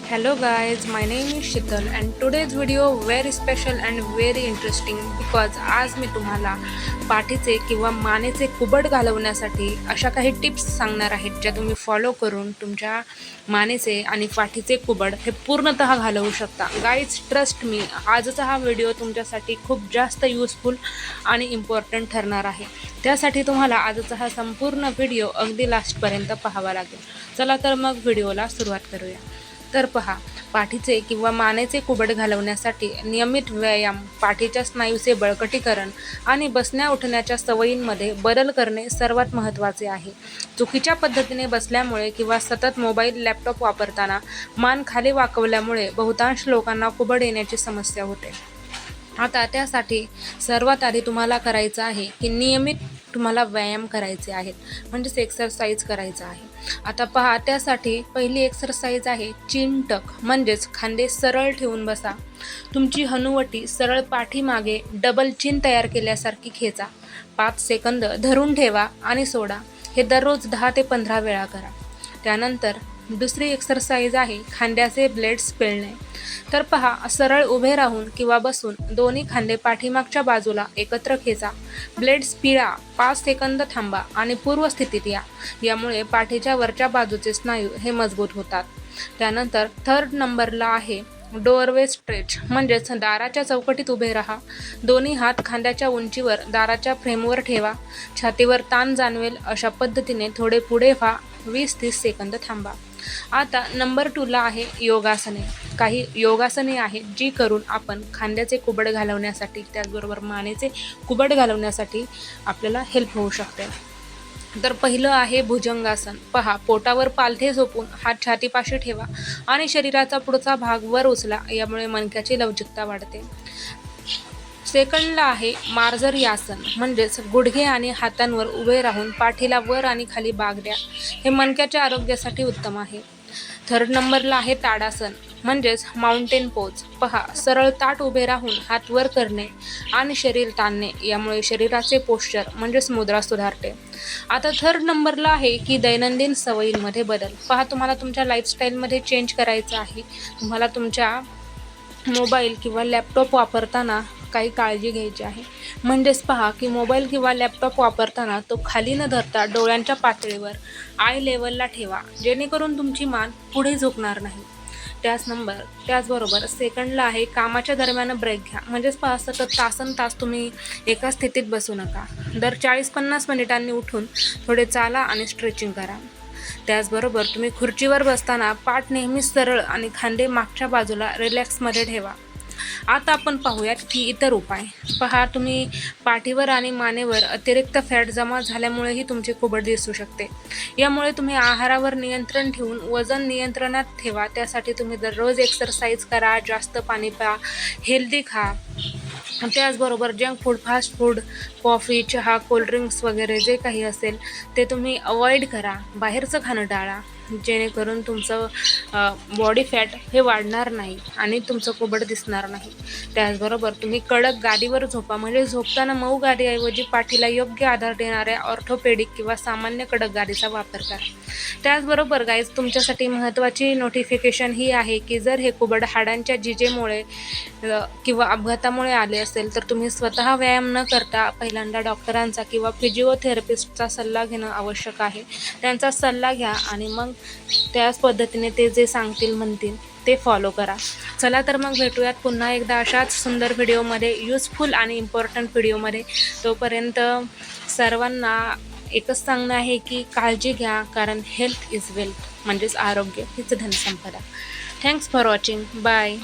Hello guys, my name is Shital and today's video very special and very interesting because आज मी तुम्हाला पाठीचे किंवा मानेचे कुबड घालवण्यासाठी अशा काही टिप्स सांगणार आहेत ज्या तुम्ही फॉलो करून तुमच्या मानेचे आणि पाठीचे कुबड हे पूर्णतः घालवू शकता. गाईज ट्रस्ट मी, आजचा हा व्हिडिओ तुमच्यासाठी खूप जास्त यूजफुल आणि इम्पॉर्टंट ठरणार आहे. त्यासाठी तुम्हाला आजचा हा संपूर्ण व्हिडिओ अगदी लास्टपर्यंत पाहावा लागेल. चला तर मग व्हिडिओला सुरुवात करूया. तर पहा, पाठीचे किंवा मानेचे कुबड घालवण्यासाठी नियमित व्यायाम, पाठीच्या स्नायूचे बळकटीकरण आणि बसण्या उठण्याच्या सवयींमध्ये बदल करणे सर्वात महत्त्वाचे आहे. चुकीच्या पद्धतीने बसल्यामुळे किंवा सतत मोबाईल, लॅपटॉप वापरताना मान खाली वाकवल्यामुळे बहुतांश लोकांना कुबड येण्याची समस्या होते. आता त्यासाठी सर्वात आधी तुम्हाला करायचं आहे की नियमित तुम्हाला व्यायाम करायचे आहेत, म्हणजेच एक्सरसाइज करायचं आहे. आता पहा, त्यासाठी पहिली एक्सरसाइज आहे चिन टक, म्हणजेच खांदे सरळ ठेवून बसा. तुमची हनुवटी सरळ पाठीमागे डबल चिन तयार केल्यासारखी खेचा. 5 सेकंद धरून ठेवा आणि सोडा. हे दररोज 10 ते 15 वेळा करा. त्यानंतर दुसरी एक्सरसाइज आहे खांद्याचे ब्लेड्स पिळणे. तर पहा, सरळ उभे राहून किंवा बसून दोन्ही खांदे पाठीमागच्या बाजूला एकत्र खेचा. ब्लेड्स पिळा, 5 सेकंद थांबा आणि पूर्व स्थितीत या. यामुळे पाठीच्या वरच्या बाजूचे स्नायू हे मजबूत होतात. त्यानंतर थर्ड नंबरला आहे डोअरवे स्ट्रेच, म्हणजेच दाराच्या चौकटीत उभे राहा. दोन्ही हात खांद्याच्या उंचीवर दाराच्या फ्रेमवर ठेवा. छातीवर ताण जाणवेल अशा पद्धतीने थोडे पुढे व्हा. 20-30 सेकंद थांबा. आता नंबर 2ला आहे योगासने. काही योगासने आहेत जी करून आपण खांद्याचे कुबड घालवण्यासाठी, त्याचबरोबर मानेचे कुबड घालवण्यासाठी आपल्याला हेल्प होऊ शकते. तर पहिलं आहे भुजंगासन. पहा, पोटावर पालथे झोपून हात छातीपाशी ठेवा आणि शरीराचा पुढचा भाग वर उचला. यामुळे मणक्याची लवचिकता वाढते. सेकंडला आहे मार्जरी आसन, म्हणजेच गुडघे आणि हातांवर उभे राहून पाठीला वर आणि खाली बाग द्या. हे मणक्याच्या आरोग्यासाठी उत्तम आहे. थर्ड नंबरला आहे ताडासन, म्हणजेच माउंटेन पोज. पहा, सरळ ताट उभे राहून हात वर करणे आणि शरीर ताणणे. यामुळे शरीराचे पोश्चर म्हणजेच मुद्रा सुधारते. आता थर्ड नंबरला आहे की दैनंदिन सवयींमध्ये बदल. पहा, तुम्हाला तुमच्या लाईफस्टाईलमध्ये चेंज करायचं आहे. तुम्हाला तुमच्या मोबाईल किंवा लॅपटॉप वापरताना काही काळजी घ्यायची आहे. म्हणजेच पहा की मोबाईल किंवा लॅपटॉप वापरताना तो खाली न धरता डोळ्यांच्या पातळीवर आय लेवलला ठेवा, जेणेकरून तुमची मान पुढे झुकणार नाही. त्याचबरोबर सेकंडला आहे कामाच्या दरम्यान ब्रेक घ्या. म्हणजेच पहा, सतत तास तुम्ही एका स्थितीत बसू नका. दर 40-50 मिनिटांनी उठून थोडे चाला आणि स्ट्रेचिंग करा. त्याचबरोबर तुम्ही खुर्चीवर बसताना पाठ नेहमी सरळ आणि खांदे मागच्या बाजूला रिलॅक्समध्ये ठेवा. आता आपण पाहूयात की इतर उपाय. पहा, तुम्ही पाठीवर आणि मानेवर अतिरिक्त फॅट जमा झाल्यामुळेही तुमची कुबड दिसू शकते. यामुळे तुम्ही आहारावर नियंत्रण ठेवून वजन नियंत्रणात ठेवा. त्यासाठी तुम्ही दररोज एक्सरसाइज करा, जास्त पाणी प्या, हेल्दी खा. त्याचबरोबर junk food, fast food, coffee, चहा, कोल्ड्रिंक्स वगैरे जे काही असेल ते तुम्ही अवॉइड करा. बाहेरचं खाणं टाळा, जेणेकरून तुमचं बॉडी फॅट हे वाढणार नाही आणि तुमचं कुबड दिसणार नाही. त्याचबरोबर तुम्ही कडक गादीवर झोपा. म्हणजे झोपताना मऊ गादीऐवजी पाठीला योग्य आधार देणाऱ्या ऑर्थोपेडिक किंवा सामान्य कडक गादीचा वापर करा. त्याचबरोबर गाईज, तुमच्यासाठी महत्त्वाची नोटिफिकेशन ही आहे की जर हे कुबड हाडांच्या जिजेमुळे किंवा अपघातामुळे आले असेल तर तुम्ही स्वतः व्यायाम न करता पहिल्यांदा डॉक्टरांचा किंवा फिजिओथेरपिस्टचा सल्ला घेणं आवश्यक आहे. त्यांचा सल्ला घ्या आणि मग त्याच पद्धतीने ते जे सांगतील म्हणतील ते फॉलो करा. चला तर मग भेटूयात पुन्हा एकदा अशाच सुंदर व्हिडिओमध्ये, यूजफुल आणि इम्पॉर्टंट व्हिडिओमध्ये. तोपर्यंत सर्वांना एकच सांगणं आहे की काळजी घ्या, कारण हेल्थ इज वेल्थ, म्हणजेच आरोग्य हीच धनसंपदा. Thanks for watching. बाय.